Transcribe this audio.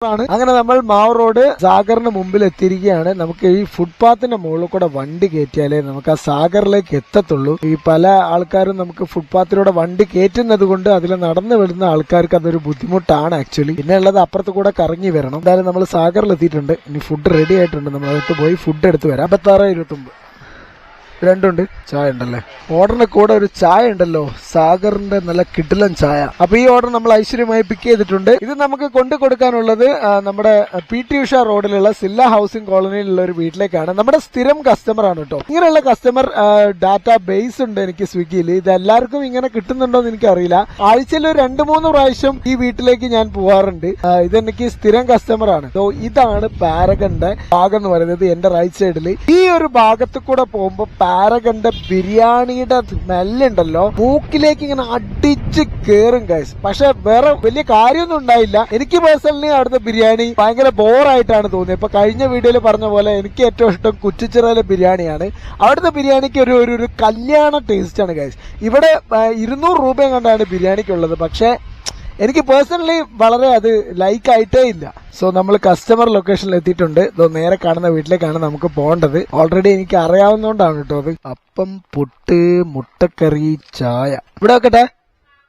ആണ്. അങ്ങനെ നമ്മൾ മാവ് റോഡ് സാഗറിന് മുമ്പിൽ എത്തിയിരിക്കുകയാണ്. നമുക്ക് ഈ ഫുട്പാത്തിന്റെ മുകളിൽ കൂടെ വണ്ടി കയറ്റിയാലേ നമുക്ക് ആ സാഗറിലേക്ക് എത്തത്തുള്ളൂ. ഈ പല ആൾക്കാരും നമുക്ക് ഫുട്പാത്തിലൂടെ വണ്ടി കയറ്റുന്നത് കൊണ്ട് അതിൽ നടന്നു വരുന്ന ആൾക്കാർക്ക് അതൊരു ബുദ്ധിമുട്ടാണ് ആക്ച്വലി. പിന്നെ ഉള്ളത് അപ്പുറത്ത് കൂടെ കറങ്ങി വരണം. എന്തായാലും നമ്മൾ സാഗറിൽ എത്തിയിട്ടുണ്ട്. ഇനി ഫുഡ് റെഡി ആയിട്ടുണ്ട്. നമ്മൾ അടുത്ത് പോയി ഫുഡ് എടുത്ത് വരാം. 56-29 രണ്ടുണ്ട്. ചായ ഉണ്ടല്ലേ? ഓർഡറിന്റെ കൂടെ ഒരു ചായ ഉണ്ടല്ലോ, സാഗറിന്റെ നല്ല കിടിലൻ ചായ. അപ്പൊ ഈ ഓർഡർ നമ്മൾ ഐശ്വര്യമായി പിക്ക് ചെയ്തിട്ടുണ്ട്. ഇത് നമുക്ക് കൊണ്ടു കൊടുക്കാനുള്ളത് നമ്മുടെ PT ഉഷ റോഡിലുള്ള സില്ല ഹൗസിംഗ് കോളനിയിലുള്ള ഒരു വീട്ടിലേക്കാണ്. നമ്മുടെ സ്ഥിരം കസ്റ്റമർ ആണ് കേട്ടോ. ഇങ്ങനെയുള്ള കസ്റ്റമർ ഡാറ്റാ ബേസ് ഉണ്ട് എനിക്ക് സ്വിഗ്ഗിയിൽ. ഇത് എല്ലാവർക്കും ഇങ്ങനെ കിട്ടുന്നുണ്ടോ എന്ന് എനിക്കറിയില്ല. ആഴ്ചയിൽ ഒരു 2-3 പ്രാവശ്യം ഈ വീട്ടിലേക്ക് ഞാൻ പോവാറുണ്ട്. ഇതെനിക്ക് സ്ഥിരം കസ്റ്റമർ ആണ്. സോ ഇതാണ് പാരഗന്റെ ഭാഗം എന്ന് പറയുന്നത്. എന്റെ റൈറ്റ് സൈഡിൽ ഈ ഒരു ഭാഗത്ത് കൂടെ പോകുമ്പോ പാരഗന്റെ ബിരിയാണിയുടെ സ്മെല്ലുണ്ടല്ലോ മൂക്കിലേക്ക് ഇങ്ങനെ അടിച്ച് കേറും ഗൈസ്. പക്ഷെ വേറെ വലിയ കാര്യമൊന്നും ഉണ്ടായില്ല. എനിക്ക് പേഴ്സണലി അവിടുത്തെ ബിരിയാണി ഭയങ്കര ബോറായിട്ടാണ് തോന്നിയത്. ഇപ്പൊ കഴിഞ്ഞ വീഡിയോയിൽ പറഞ്ഞ പോലെ എനിക്ക് ഏറ്റവും ഇഷ്ടം കുറ്റിച്ചിറയിലെ ബിരിയാണിയാണ്. അവിടുത്തെ ബിരിയാണിക്ക് ഒരു കല്യാണ ടേസ്റ്റ് ആണ് ഗൈസ്. ഇവിടെ 200 രൂപയും കണ്ടാണ് ബിരിയാണിക്കുള്ളത്. പക്ഷെ എനിക്ക് പേഴ്സണലി വളരെ അത് ലൈക്ക് ആയിട്ടേ ഇല്ല. സോ നമ്മൾ കസ്റ്റമർ ലൊക്കേഷനിൽ എത്തിയിട്ടുണ്ട്. നേരെ കാണുന്ന വീട്ടിലേക്കാണ് നമുക്ക് പോകേണ്ടത്. ഓൾറെഡി എനിക്ക് അറിയാവുന്നതുകൊണ്ടാണ് കേട്ടോ അത്. അപ്പം പുട്ട്, മുട്ടക്കറി, ചായ ഇവിടെ വെക്കട്ടെ.